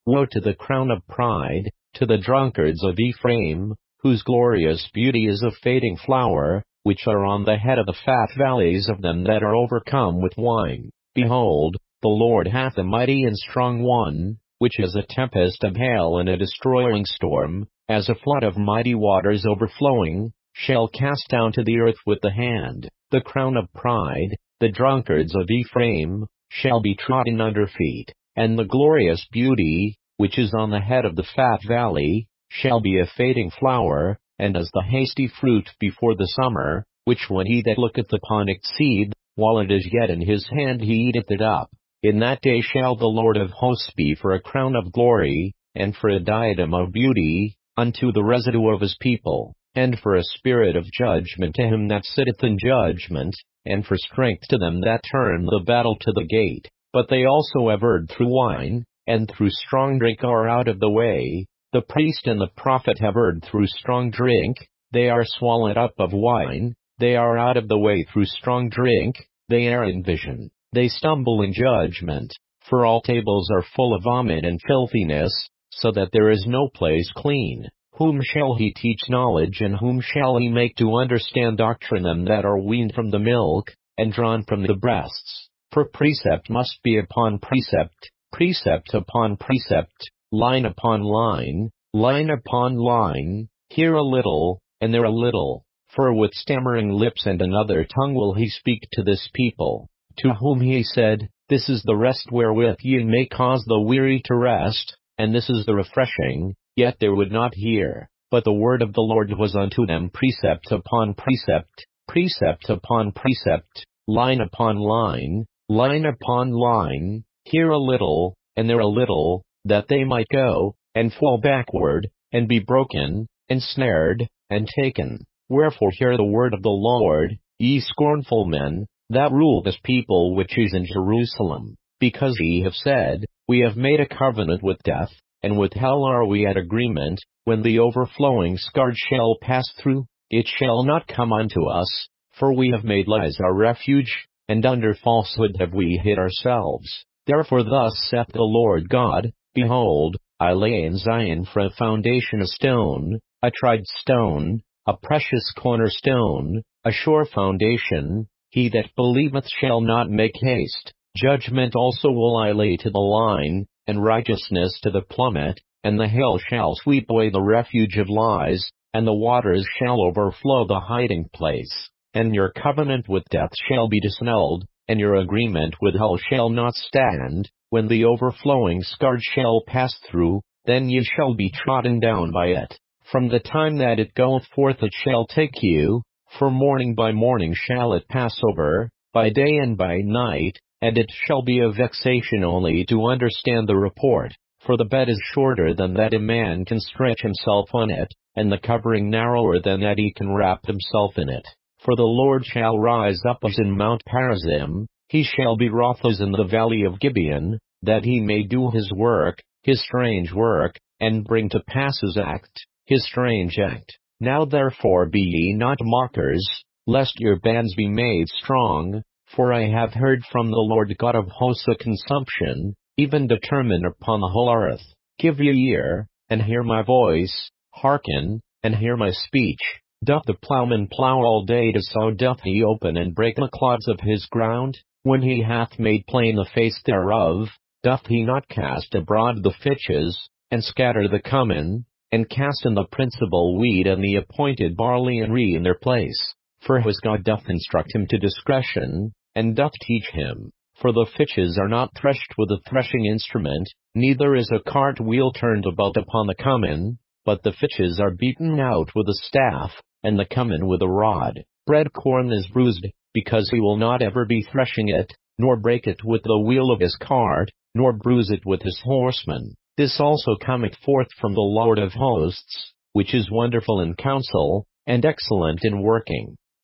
Woe to the crown of pride, to the drunkards of Ephraim, whose glorious beauty is a fading flower, which are on the head of the fat valleys of them that are overcome with wine. Behold, the Lord hath a mighty and strong one, which is a tempest of hail and a destroying storm, as a flood of mighty waters overflowing, shall cast down to the earth with the hand. The crown of pride, the drunkards of Ephraim, shall be trodden under feet, and the glorious beauty, which is on the head of the fat valley, shall be a fading flower, and as the hasty fruit before the summer, which when he that looketh upon it seeth, while it is yet in his hand he eateth it up. In that day shall the Lord of hosts be for a crown of glory, and for a diadem of beauty, unto the residue of his people, and for a spirit of judgment to him that sitteth in judgment, and for strength to them that turn the battle to the gate. But they also averred through wine, and through strong drink are out of the way. The priest and the prophet have erred through strong drink, they are swallowed up of wine, they are out of the way through strong drink, they err in vision, they stumble in judgment, for all tables are full of vomit and filthiness, so that there is no place clean. Whom shall he teach knowledge, and whom shall he make to understand doctrine? Them that are weaned from the milk, and drawn from the breasts. For precept must be upon precept, precept upon precept, line upon line, line upon line, here a little, and there a little. For with stammering lips and another tongue will he speak to this people, to whom he said, This is the rest wherewith ye may cause the weary to rest, and this is the refreshing, yet they would not hear. But the word of the Lord was unto them precept upon precept, precept upon precept, line upon line, line upon line, here a little, and there a little, that they might go, and fall backward, and be broken, and snared, and taken. Wherefore hear the word of the Lord, ye scornful men, that rule this people which is in Jerusalem, because ye have said, We have made a covenant with death, and with hell are we at agreement. When the overflowing scourge shall pass through, it shall not come unto us, for we have made lies our refuge, and under falsehood have we hid ourselves. Therefore thus saith the Lord God, Behold, I lay in Zion for a foundation a stone, a tried stone, a precious cornerstone, a sure foundation. He that believeth shall not make haste. Judgment also will I lay to the line, and righteousness to the plummet, and the hail shall sweep away the refuge of lies, and the waters shall overflow the hiding place. And your covenant with death shall be disannulled, and your agreement with hell shall not stand. When the overflowing scourge shall pass through, then ye shall be trodden down by it. From the time that it goeth forth it shall take you, for morning by morning shall it pass over, by day and by night, and it shall be a vexation only to understand the report. For the bed is shorter than that a man can stretch himself on it, and the covering narrower than that he can wrap himself in it. For the Lord shall rise up as in Mount Perazim, he shall be wroth as in the valley of Gibeon, that he may do his work, his strange work, and bring to pass his act, his strange act. Now therefore be ye not mockers, lest your bands be made strong, for I have heard from the Lord God of hosts a consumption, even determined upon the whole earth. Give ye ear, and hear my voice, hearken, and hear my speech. Doth the plowman plow all day to sow? Doth he open and break the clods of his ground? When he hath made plain the face thereof, doth he not cast abroad the fitches, and scatter the cummin, and cast in the principal weed and the appointed barley and rye in their place? For his God doth instruct him to discretion, and doth teach him. For the fitches are not threshed with a threshing instrument, neither is a cart wheel turned about upon the cummin, but the fitches are beaten out with a staff, and the cummin with a rod. Bread corn is bruised, because he will not ever be threshing it, nor break it with the wheel of his cart, nor bruise it with his horsemen. This also cometh forth from the Lord of hosts, which is wonderful in counsel, and excellent in working.